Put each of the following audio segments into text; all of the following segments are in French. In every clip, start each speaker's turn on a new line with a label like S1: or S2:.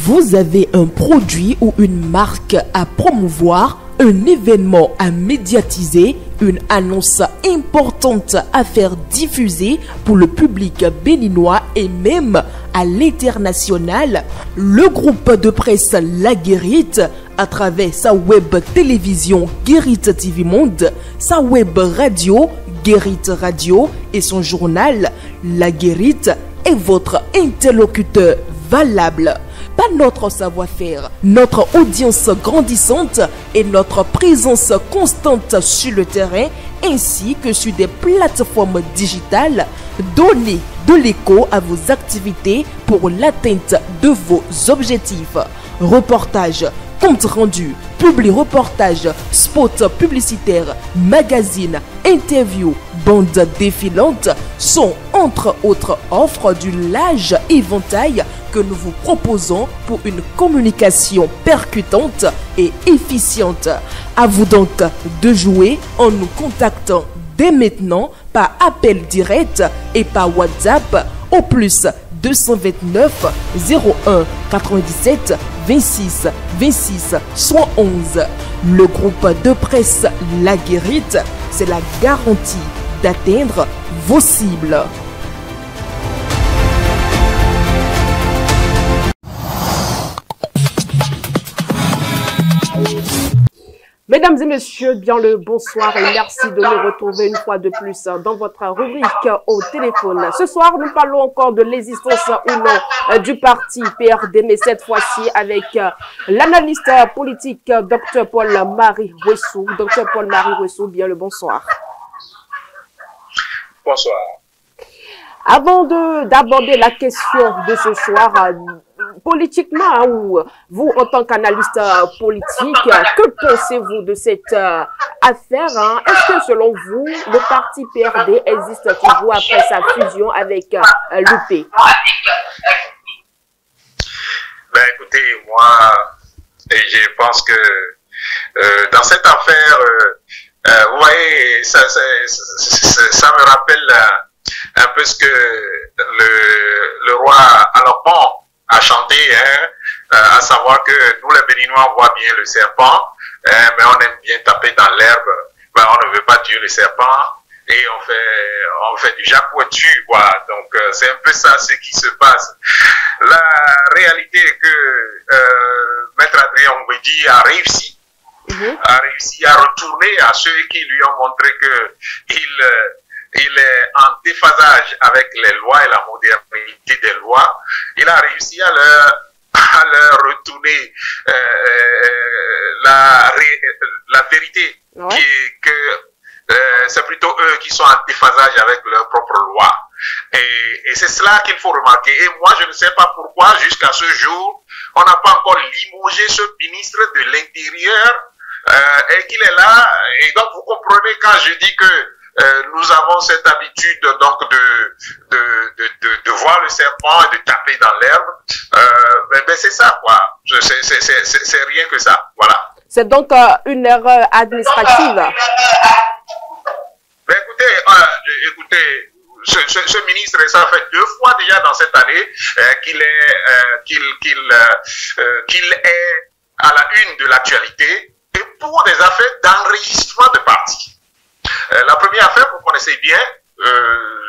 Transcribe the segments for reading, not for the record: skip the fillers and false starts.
S1: Vous avez un produit ou une marque à promouvoir, un événement à médiatiser, une annonce importante à faire diffuser pour le public béninois et même à l'international. Le groupe de presse La Guérite, à travers sa web télévision Guérite TV Monde, sa web radio Guérite Radio et son journal La Guérite est votre interlocuteur valable. Pas notre savoir-faire, notre audience grandissante et notre présence constante sur le terrain ainsi que sur des plateformes digitales, donnez de l'écho à vos activités pour l'atteinte de vos objectifs. Reportages, comptes rendus, publi-reportages, spots publicitaires, magazines, interviews, bandes défilantes sont entre autres offres du large éventail que nous vous proposons pour une communication percutante et efficiente. À vous donc de jouer en nous contactant dès maintenant par appel direct et par WhatsApp au plus 229 01 97 26 26 111. Le groupe de presse La Guérite, c'est la garantie d'atteindre vos cibles.
S2: Mesdames et messieurs, bien le bonsoir et merci de nous retrouver une fois de plus dans votre rubrique au téléphone. Ce soir, nous parlons encore de l'existence ou non du parti PRD, mais cette fois-ci avec l'analyste politique Dr Paul-Marie Ouessou. Dr Paul-Marie Ouessou, bien le bonsoir.
S3: Bonsoir.
S2: Avant d'aborder la question de ce soir, politiquement, ou vous en tant qu'analyste politique, que pensez-vous de cette affaire? Est-ce que selon vous, le parti PRD existe toujours après sa fusion avec l'UP?
S3: Ben écoutez, moi, je pense que dans cette affaire, vous voyez, ça me rappelle un peu ce que le roi Alopon a chanté, à savoir que nous les Béninois voient bien le serpent, mais on aime bien taper dans l'herbe, mais on ne veut pas tuer le serpent et on fait du jacouet dessus, quoi. Donc c'est un peu ça ce qui se passe. La réalité est que Maître Adrien Ngwedi a réussi à retourner à ceux qui lui ont montré que il est en déphasage avec les lois et la modernité des lois. Il a réussi à leur retourner la vérité,
S2: ouais.
S3: C'est plutôt eux qui sont en déphasage avec leurs propres lois. Et c'est cela qu'il faut remarquer. Et moi, je ne sais pas pourquoi, jusqu'à ce jour, on n'a pas encore limogé ce ministre de l'Intérieur et qu'il est là. Et donc, vous comprenez quand je dis que nous avons cette habitude donc de voir le serpent et de taper dans l'herbe. Ben c'est ça, quoi. C'est rien que ça. Voilà.
S2: C'est donc une erreur administrative.
S3: Ben écoutez, ce ministre, ça fait 2 fois déjà dans cette année qu'il est à la une de l'actualité et pour des affaires d'enregistrement de partis. La première affaire, vous connaissez bien,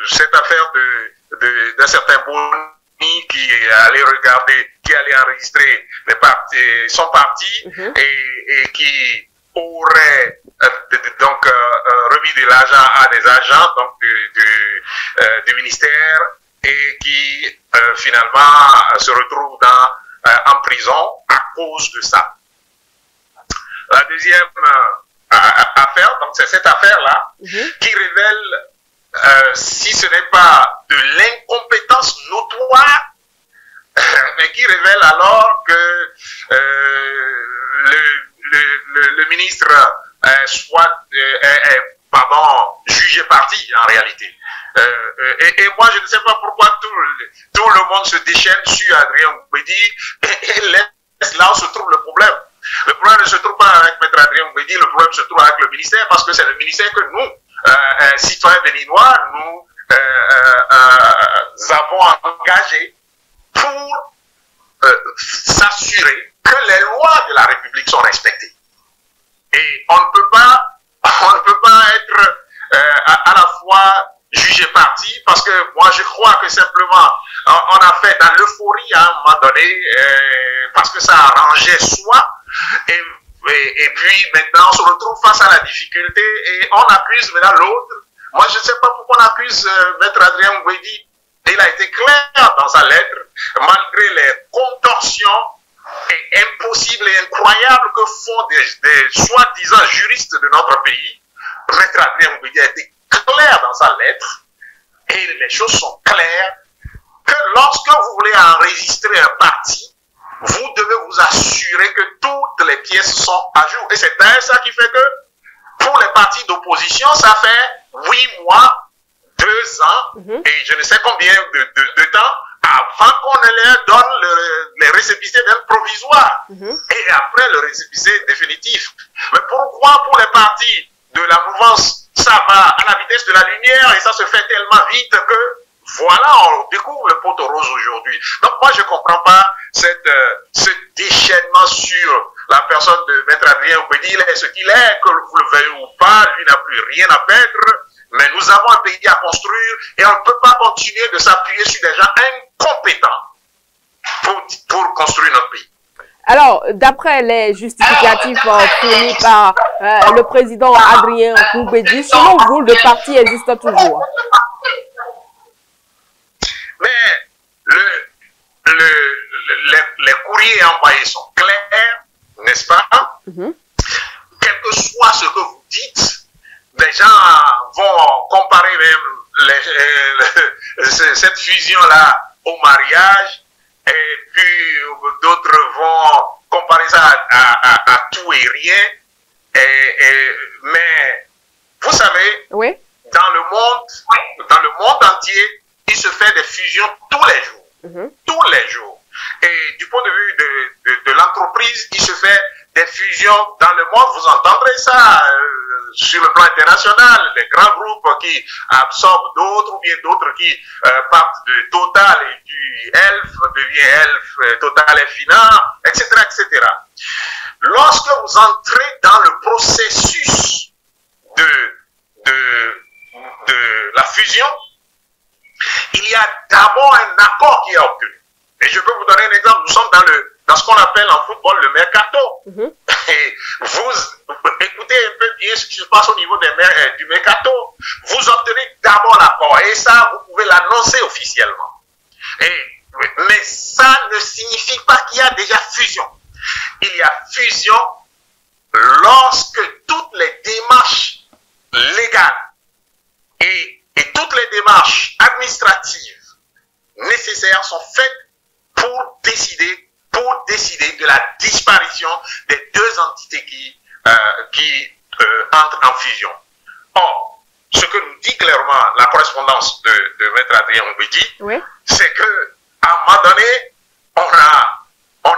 S3: cette affaire d'un certain Boni qui allait regarder, qui allait enregistrer son parti et qui aurait remis de l'argent à des agents donc du ministère et qui finalement se retrouve en prison à cause de ça. La deuxième affaire, donc c'est cette affaire-là qui révèle, si ce n'est pas de l'incompétence notoire, mais qui révèle alors que le ministre jugé parti en réalité. Et moi, je ne sais pas pourquoi tout le monde se déchaîne sur Adrien Ngwedi et laisse là où se trouve le problème. Le problème ne se trouve pas avec Maître Adrien Ngwedi, le problème se trouve avec le ministère, parce que c'est le ministère que nous, citoyens béninois, nous avons engagé pour s'assurer que les lois de la République sont respectées. Et on ne peut pas être à la fois jugé parti, parce que moi je crois que simplement on a fait dans l'euphorie à un moment donné, parce que ça arrangeait soi, et puis maintenant on se retrouve face à la difficulté et on accuse maintenant l'autre. Moi je ne sais pas pourquoi on accuse Maître Adrien Ngouedi. Il a été clair dans sa lettre, malgré les contorsions et impossibles et incroyables que font des soi-disant juristes de notre pays. Maître Adrien Ngouedi a été clair dans sa lettre, et les choses sont claires, que lorsque vous voulez enregistrer un parti, vous devez vous assurer que toutes les pièces sont à jour. Et c'est d'ailleurs ça qui fait que pour les partis d'opposition, ça fait 8 mois, 2 ans, et je ne sais combien de temps, avant qu'on ne leur donne les récépissés même provisoires, et après le récépissé définitif. Mais pourquoi pour les partis de la mouvance, ça va à la vitesse de la lumière et ça se fait tellement vite que voilà, on découvre le pot rose aujourd'hui. Donc moi je ne comprends pas ce déchaînement sur la personne de Maître Adrien Ngouedi. Il est ce qu'il est, que vous le veuillez ou pas, lui n'a plus rien à perdre, mais nous avons un pays à construire et on ne peut pas continuer de s'appuyer sur des gens incompétents pour construire notre pays.
S2: Alors, d'après les justificatifs fournis par le président Adrien Ngouedi, selon vous, le parti existe toujours?
S3: Mais les courriers envoyés sont clairs, n'est-ce pas? Quel que soit ce que vous dites, des gens vont comparer même cette fusion-là au mariage. Et puis d'autres vont comparer ça à tout et rien. Mais vous savez,
S2: oui,
S3: dans le monde entier, il se fait des fusions tous les jours. Tous les jours. Et du point de vue de l'entreprise, il se fait des fusions dans le monde. Vous entendrez ça sur le plan international, les grands groupes qui absorbent d'autres ou bien d'autres qui partent de Total et du Elf devient Elf, Total et Fina, etc., etc. Lorsque vous entrez dans le processus de la fusion, il y a d'abord un accord qui est obtenu. Et je peux vous donner un exemple. Nous sommes dans ce qu'on appelle en football le mercato. Et vous écoutez un peu bien ce qui se passe au niveau du mercato. Vous obtenez d'abord l'accord. Et ça, vous pouvez l'annoncer officiellement. Mais ça ne signifie pas qu'il y a déjà fusion. Il y a fusion lorsque toutes les démarches légales et toutes les démarches administratives nécessaires sont faites pour décider de la disparition des deux entités qui entrent en fusion. Or, ce que nous dit clairement la correspondance de Maître Adrien Ngouedi, oui, c'est que à un moment donné, on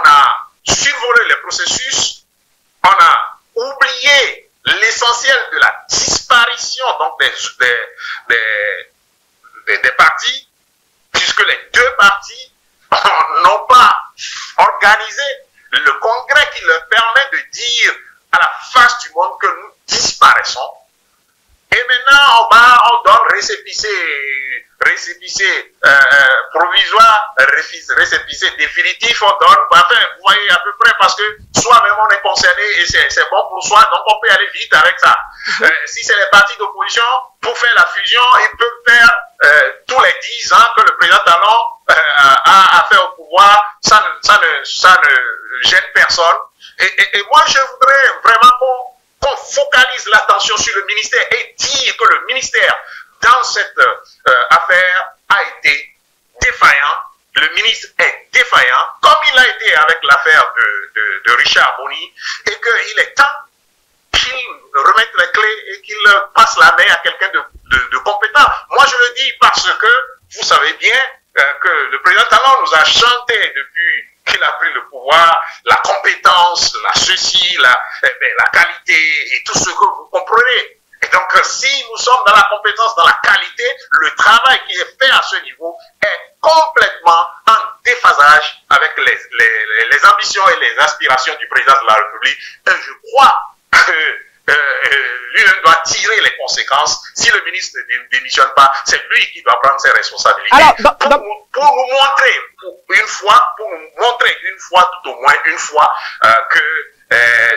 S3: a survolé les processus, on a oublié l'essentiel de la disparition donc des partis, puisque les deux partis n'ont pas organisé le congrès qui leur permet de dire à la face du monde que nous disparaissons. Et maintenant, on donne récépissé provisoire, récépissé définitif, on donne, enfin, vous voyez à peu près, parce que soi-même on est concerné et c'est bon pour soi, donc on peut aller vite avec ça. Si c'est les partis d'opposition, pour faire la fusion, ils peuvent faire tous les 10 ans que le président Talon a fait au pouvoir, ça ne gêne personne. Et moi, je voudrais vraiment qu'on focalise l'attention sur le ministère et dire que le ministère, dans cette affaire, a été défaillant. Le ministre est défaillant, comme il a été avec l'affaire de Richard Boni, et qu'il est temps qu'il remette les clés et qu'il passe la main à quelqu'un de compétent. Moi, je le dis parce que, vous savez bien, que le président Talon nous a chanté depuis qu'il a pris le pouvoir, la compétence, la ceci, la qualité et tout ce que vous comprenez. Et donc, si nous sommes dans la compétence, dans la qualité, le travail qui est fait à ce niveau est complètement en déphasage avec les ambitions et les aspirations du président de la République. Et je crois que lui-même doit tirer les conséquences. Si le ministre ne démissionne pas, c'est lui qui doit prendre ses responsabilités. Alors, pour nous montrer une fois, tout au moins une fois, que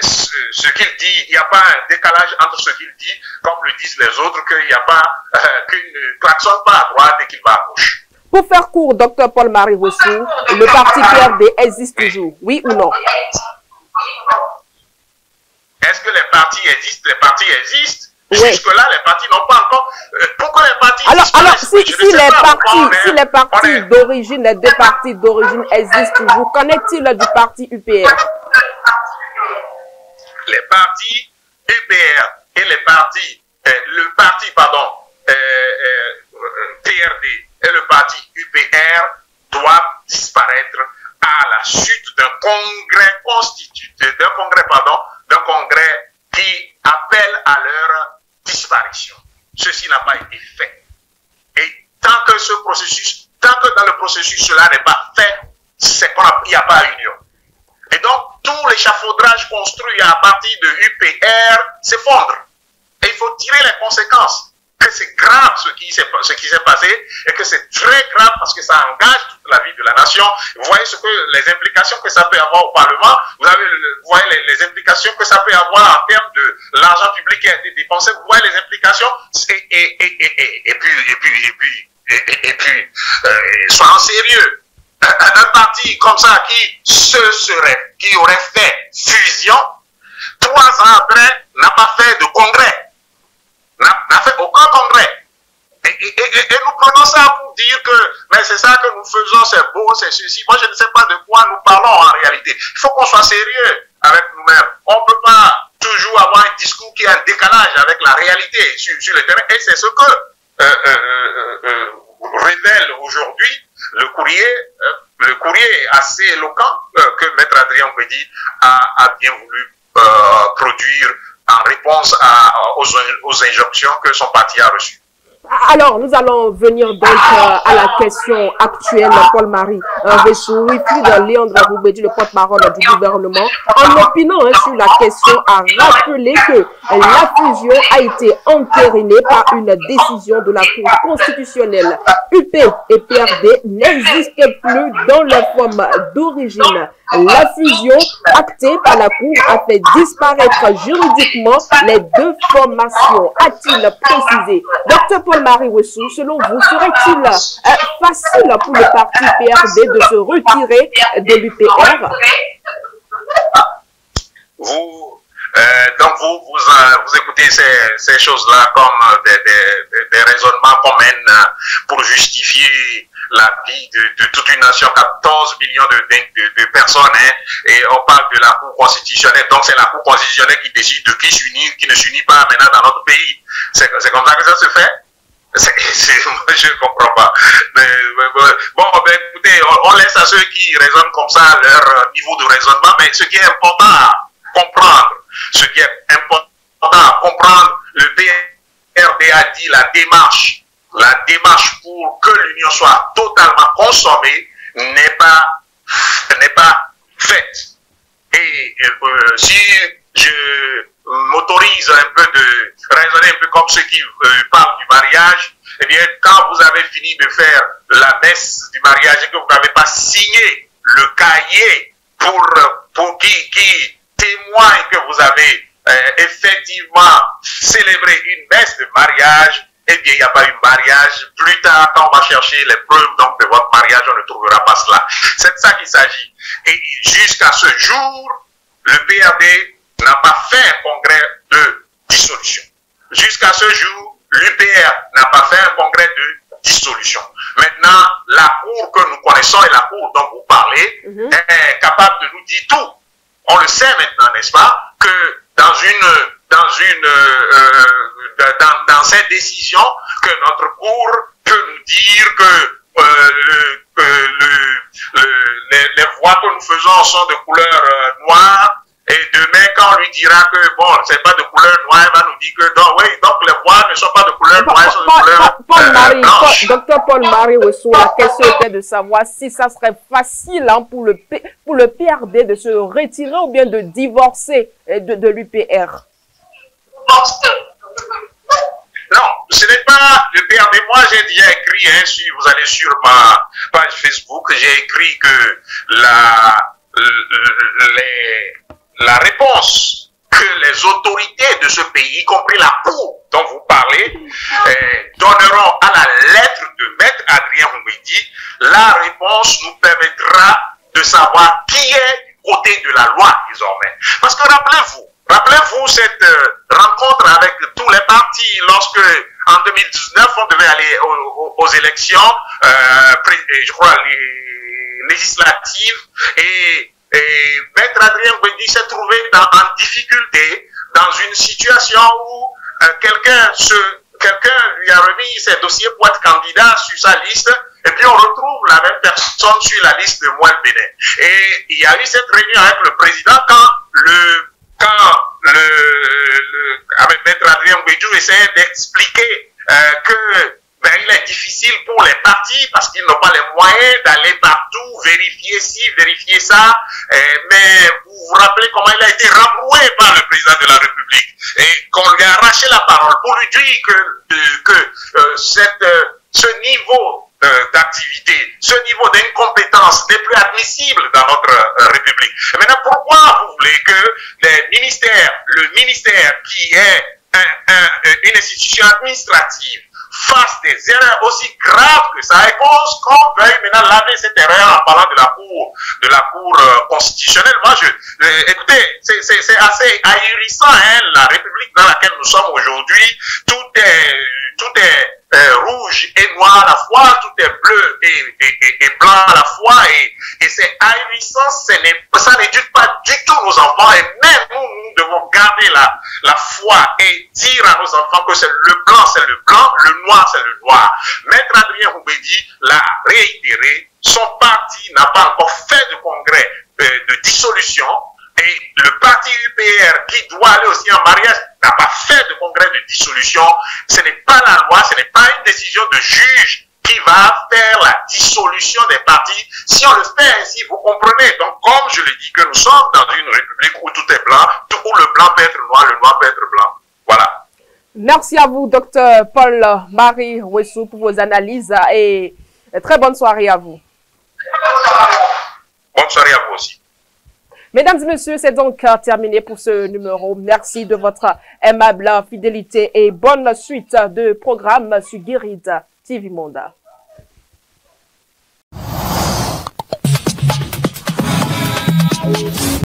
S3: ce qu'il dit, il n'y a pas un décalage entre ce qu'il dit, comme le disent les autres, qu'il n'y a pas, qu'il ne klaxonne pas à droite et qu'il va à gauche.
S2: Pour faire court, Dr Paul-Marie Wessou, le parti PRD existe toujours, oui ou non?
S3: Est-ce que les partis existent? Les partis existent.
S2: Oui.
S3: Jusque-là, les partis n'ont pas encore... Pourquoi les partis
S2: alors si les partis d'origine, les deux partis d'origine existent toujours, qu'en est-il du parti UPR?
S3: Les partis UPR et les partis... PRD et le parti UPR doivent disparaître à la suite d'un congrès d'un congrès qui appelle à leur disparition. Ceci n'a pas été fait. Et tant que dans le processus cela n'est pas fait, il n'y a pas union. Et donc, tout l'échafaudrage construit à partir de UPR s'effondre. Et il faut tirer les conséquences. Que c'est grave ce qui s'est passé et que c'est très grave parce que ça engage toute la vie de la nation. Vous voyez les implications que ça peut avoir au Parlement. Vous voyez les implications que ça peut avoir en termes de l'argent public qui a été dépensé. Vous voyez les implications et puis soyons sérieux. Un parti comme ça qui aurait fait fusion 3 ans après n'a pas fait de congrès. N'a fait aucun congrès. Et nous prenons ça pour dire que mais c'est ça que nous faisons, c'est beau, c'est ceci. Moi, je ne sais pas de quoi nous parlons en réalité. Il faut qu'on soit sérieux avec nous-mêmes. On ne peut pas toujours avoir un discours qui a un décalage avec la réalité sur le terrain. Et c'est ce que révèle aujourd'hui le courrier assez éloquent que Maître Adrien Ouédi a bien voulu produire en réponse aux injonctions que son parti a reçues.
S2: Alors, nous allons venir donc à la question actuelle, Paul-Marie Wessou. Wilfried Léandre Ouédi, le porte-parole du gouvernement, en opinant sur la question, a rappelé que la fusion a été entérinée par une décision de la Cour constitutionnelle. UP et PRD n'existent plus dans leur forme d'origine. La fusion actée par la Cour a fait disparaître juridiquement les deux formations, a-t-il précisé. Dr Paul-Marie Wessou, selon vous, serait-il facile pour le parti PRD de se retirer de l'UPR?
S3: Donc vous écoutez ces choses-là comme des raisonnements qu'on mène pour justifier la vie de toute une nation, 14 millions de personnes, hein, et on parle de la Cour constitutionnelle. Donc c'est la Cour constitutionnelle qui décide de qui s'unit, qui ne s'unit pas maintenant dans notre pays. C'est comme ça que ça se fait. Je ne comprends pas. Écoutez, on laisse à ceux qui raisonnent comme ça leur niveau de raisonnement, mais ce qui est important à comprendre, le PRD a dit la démarche pour que l'union soit totalement consommée n'est pas faite. Et si je m'autorise un peu de raisonner un peu comme ceux qui parlent du mariage, eh bien, quand vous avez fini de faire la messe du mariage et que vous n'avez pas signé le cahier pour qui témoigne que vous avez effectivement célébré une messe de mariage, eh bien, il n'y a pas eu de mariage. Plus tard, quand on va chercher les preuves donc, de votre mariage, on ne trouvera pas cela. C'est de ça qu'il s'agit. Et jusqu'à ce jour, le PRD n'a pas fait un congrès de dissolution. Jusqu'à ce jour, l'UPR n'a pas fait un congrès de dissolution. Maintenant, la Cour que nous connaissons et la Cour dont vous parlez est capable de nous dire tout. On le sait maintenant, n'est-ce pas, que dans cette décision, que notre Cour peut nous dire que les voix que nous faisons sont de couleur noire Et demain, quand on lui dira que, bon, c'est pas de couleur noire, il va nous dire que, non, oui, donc les voix ne sont pas de couleur noire, elles sont de couleur blanche.
S2: Docteur Paul-Marie Ouessou, la question était de savoir si ça serait facile hein, pour le PRD de se retirer ou bien de divorcer de l'UPR.
S3: Non, ce n'est pas le PRD. Moi, j'ai déjà écrit, hein, si vous allez sur ma page Facebook, j'ai écrit que la réponse que les autorités de ce pays, y compris la Cour dont vous parlez, donneront à la lettre de Maître Adrien Oumbédi, la réponse nous permettra de savoir qui est du côté de la loi désormais. Parce que rappelez-vous cette rencontre avec tous les partis lorsque en 2019 on devait aller aux élections, je crois législatives, et Maître Adrien Oumbédi s'est trouvé en difficulté dans une situation où quelqu'un lui a remis ses dossiers pour être candidat sur sa liste, et puis on retrouve la même personne sur la liste de Moelle Bénin. Et il y a eu cette réunion avec le président avec Maître Adrien Oumbédi essayait d'expliquer que il est difficile pour les partis parce qu'ils n'ont pas les moyens d'aller partout, vérifier ci, vérifier ça. Mais vous vous rappelez comment il a été rabroué par le président de la République et qu'on lui a arraché la parole pour lui dire que ce niveau d'activité, ce niveau d'incompétence n'est plus admissible dans notre République. Et maintenant, pourquoi vous voulez que le ministère qui est une institution administrative fasse des erreurs aussi graves que ça et qu'on veuille maintenant laver cette erreur en parlant de la cour constitutionnelle? Moi, écoutez, c'est assez ahurissant, hein, la République dans laquelle nous sommes aujourd'hui. Tout est rouge et noir à la fois, tout est bleu et blanc à la fois, et c'est ahurissant, ça n'éduque pas du tout nos enfants, et même nous devons garder la foi et dire à nos enfants que c'est le blanc, le noir, c'est le noir. Maître Adrien Oumbédi l'a réitéré, son parti n'a pas encore fait de congrès de dissolution, et le parti UPR qui doit aller aussi en mariage n'a pas fait de congrès de dissolution. Ce n'est pas la loi, ce n'est pas une décision de juge qui va faire la dissolution des partis. Si on le fait ainsi, vous comprenez. Donc, comme je le dis, que nous sommes dans une république où tout est blanc, où le blanc peut être noir, le noir peut être blanc. Voilà.
S2: Merci à vous, docteur Paul-Marie Ouessou, pour vos analyses et très bonne soirée à vous.
S3: Bonne soirée à vous aussi.
S2: Mesdames et messieurs, c'est donc terminé pour ce numéro. Merci de votre aimable fidélité et bonne suite de programme sur Guérite TV Monde.